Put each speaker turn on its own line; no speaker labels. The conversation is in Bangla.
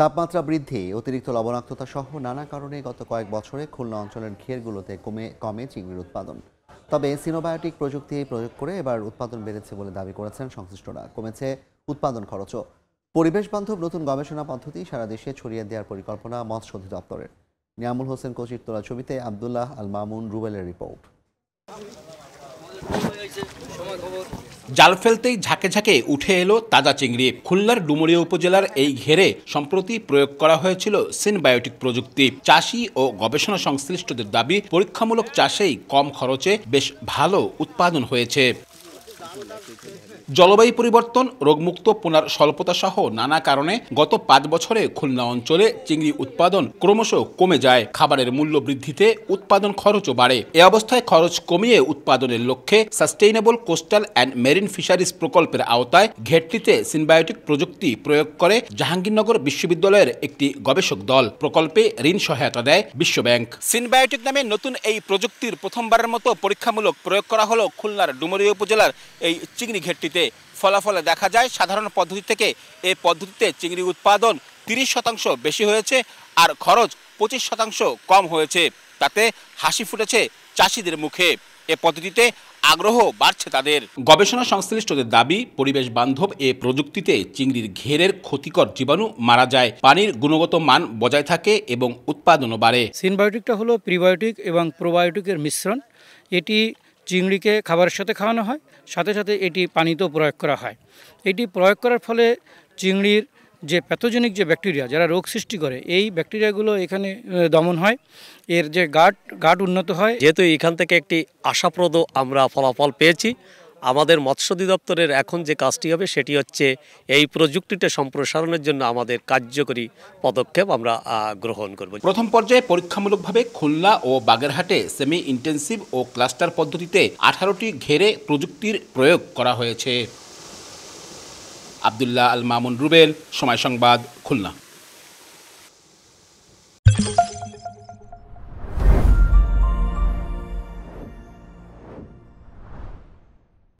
তাপমাত্রা বৃদ্ধি, অতিরিক্ত লবণাক্ততা সহ নানা কারণে গত কয়েক বছরে খুলনা অঞ্চলের ঘেরগুলোতে কমে চিংড়ির উৎপাদন। তবে সিনোবায়োটিক প্রযুক্তি প্রয়োগ করে এবার উৎপাদন বেড়েছে বলে দাবি করেছেন সংশ্লিষ্টরা। কমেছে উৎপাদন খরচও। পরিবেশ বান্ধব নতুন গবেষণা পদ্ধতি সারা দেশে ছড়িয়ে দেওয়ার পরিকল্পনা মৎস্য অধিদপ্তরের। নিয়ামুল হোসেন কোচির তোলা ছবিতে আবদুল্লাহ আল মামুন রুবেলের রিপোর্ট।
জাল ফেলতেই ঝাঁকে ঝাঁকে উঠে এলো তাজা চিংড়ি। খুলনার ডুমুরিয়া উপজেলার এই ঘেরে সম্প্রতি প্রয়োগ করা হয়েছিল সিনবায়োটিক প্রযুক্তি। চাষি ও গবেষণা সংশ্লিষ্টদের দাবি, পরীক্ষামূলক চাষেই কম খরচে বেশ ভালো উৎপাদন হয়েছে। জলবায়ু পরিবর্তন, রোগমুক্ত পোনার স্বল্পতা সহ নানা কারণে গত 5 বছরে খুলনা অঞ্চলে চিংড়ি উৎপাদন ক্রমশ কমে যায়। খাবারের মূল্য বৃদ্ধিতে উৎপাদন খরচও বাড়ে। এ অবস্থায় খরচ কমিয়ে উৎপাদনের লক্ষ্যে sustainable coastal and marine fisheries প্রকল্পের আওতায় ঘেরটিতে সিনবায়োটিক প্রযুক্তি প্রয়োগ করে জাহাঙ্গীরনগর বিশ্ববিদ্যালয়ের একটি গবেষক দল। প্রকল্পে ঋণ সহায়তা দেয় বিশ্বব্যাংক। সিনবায়োটিক নামে নতুন এই প্রযুক্তির প্রথমবারের মতো পরীক্ষামূলক প্রয়োগ করা হলো খুলনার ডুমুরিয়া উপজেলার এই চিংড়ি ঘেরটিতে। ফলাফলে দেখা যায় সাধারণ পদ্ধতি থেকে এই পদ্ধতিতে চিংড়ি উৎপাদন 30% বেশি হয়েছে, আর খরচ 25% কম হয়েছে। তাতে হাসি ফুটেছে চাষিদের মুখে। এ পদ্ধতিতে আগ্রহ বাড়ছে তাদের। গবেষণা সংশ্লিষ্টদের দাবি, পরিবেশ বান্ধব এ প্রযুক্তিতে চিংড়ির ঘেরের ক্ষতিকর জীবাণু মারা যায়, পানির গুণগত মান বজায় থাকে এবং উৎপাদনও বাড়ে।
সিনবায়োটিকটা হলো প্রিবায়োটিক এবং প্রোবায়োটিকের মিশ্রণ। এটি চিংড়িকে খাবারের সাথে খাওয়ানো হয়, সাথে সাথে এটি পানিতেও প্রয়োগ করা হয়। এটি প্রয়োগ করার ফলে চিংড়ির যে প্যাথোজেনিক যে ব্যাকটেরিয়া যারা রোগ সৃষ্টি করে, এই ব্যাকটেরিয়াগুলো এখানে দমন হয়, এর যে গাট উন্নত হয়।
যেহেতু এখান থেকে একটি আশাপ্রদ আমরা ফলাফল পেয়েছি, আমাদের মৎস্য অধিদপ্তরের এখন যে কাজটি হবে সেটি হচ্ছে এই প্রযুক্তিটা সম্প্রসারণের জন্য আমাদের কার্যকরী পদক্ষেপ আমরা গ্রহণ করব।
প্রথম পর্যায়ে পরীক্ষামূলকভাবে খুলনা ও বাগেরহাটে সেমি ইন্টেন্সিভ ও ক্লাস্টার পদ্ধতিতে 18টি ঘেরে প্রযুক্তির প্রয়োগ করা হয়েছে। আবদুল্লাহ আল মামুন রুবেল, সময় সংবাদ, খুলনা।